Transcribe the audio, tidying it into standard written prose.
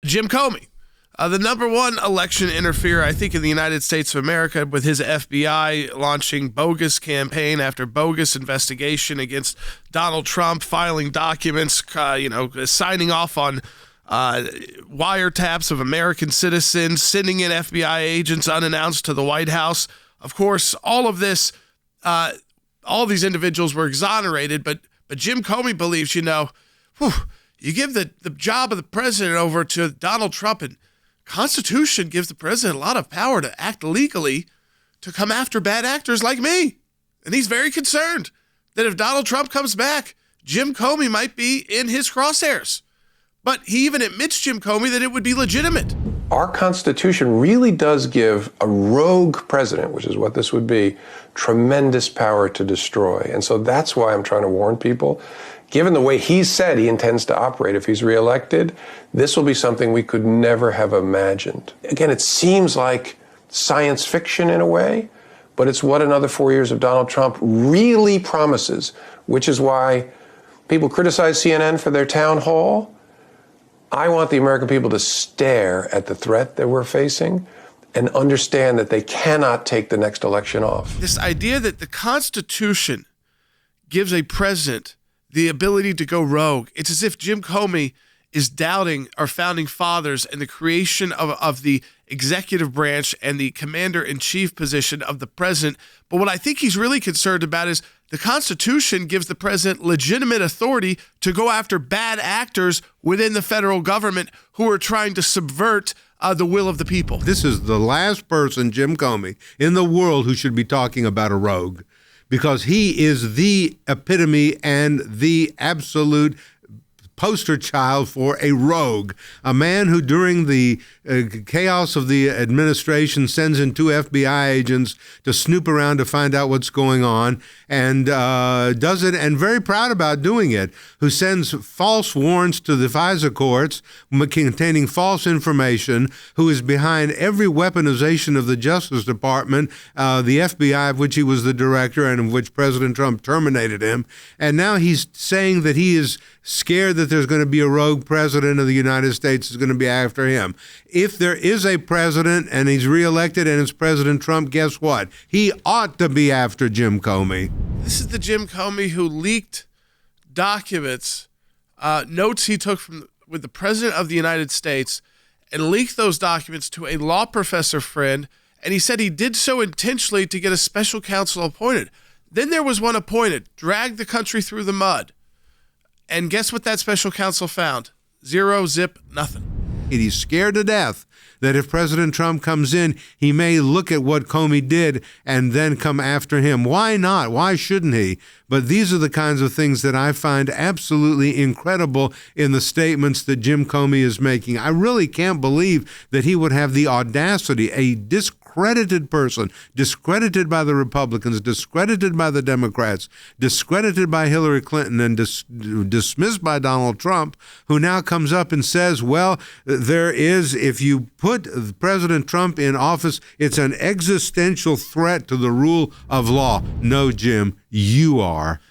Jim Comey, the number one election interferer, I think, in the United States of America, with his FBI launching bogus campaign after bogus investigation against Donald Trump, filing documents, signing off on wiretaps of American citizens, sending in FBI agents unannounced to the White House. Of course, all of this, all these individuals were exonerated, but Jim Comey believes, you give the job of the president over to Donald Trump, and Constitution gives the president a lot of power to act legally to come after bad actors like me. And he's very concerned that if Donald Trump comes back, Jim Comey might be in his crosshairs. But he even admits, Jim Comey, that it would be legitimate. Our Constitution really does give a rogue president, which is what this would be, tremendous power to destroy. And so that's why I'm trying to warn people. Given the way he said he intends to operate if he's reelected, this will be something we could never have imagined. Again, it seems like science fiction in a way, but it's what another 4 years of Donald Trump really promises, which is why people criticize CNN for their town hall. I want the American people to stare at the threat that we're facing and understand that they cannot take the next election off. This idea that the Constitution gives a president the ability to go rogue. It's as if Jim Comey is doubting our founding fathers and the creation of the executive branch and the commander-in-chief position of the president. But what I think he's really concerned about is the Constitution gives the president legitimate authority to go after bad actors within the federal government who are trying to subvert the will of the people. This is the last person, Jim Comey, in the world who should be talking about a rogue, because he is the epitome and the absolute poster child for a rogue, a man who during the chaos of the administration sends in 2 FBI agents to snoop around to find out what's going on, and does it, and very proud about doing it, who sends false warrants to the FISA courts containing false information, who is behind every weaponization of the Justice Department, the FBI, of which he was the director and of which President Trump terminated him. And now he's saying that he is scared that there's going to be a rogue president of the United States is going to be after him. If there is a president and he's reelected and it's President Trump, guess what? He ought to be after Jim Comey. This is the Jim Comey who leaked documents, notes he took with the President of the United States, and leaked those documents to a law professor friend, and he said he did so intentionally to get a special counsel appointed. Then there was one appointed, dragged the country through the mud. And guess what that special counsel found? Zero, zip, nothing. He's scared to death that if President Trump comes in, he may look at what Comey did and then come after him. Why not? Why shouldn't he? But these are the kinds of things that I find absolutely incredible in the statements that Jim Comey is making. I really can't believe that he would have the audacity, a discredited person, discredited by the Republicans, discredited by the Democrats, discredited by Hillary Clinton, and dismissed by Donald Trump, who now comes up and says, well, there is, if you put President Trump in office, it's an existential threat to the rule of law. No, Jim, you are.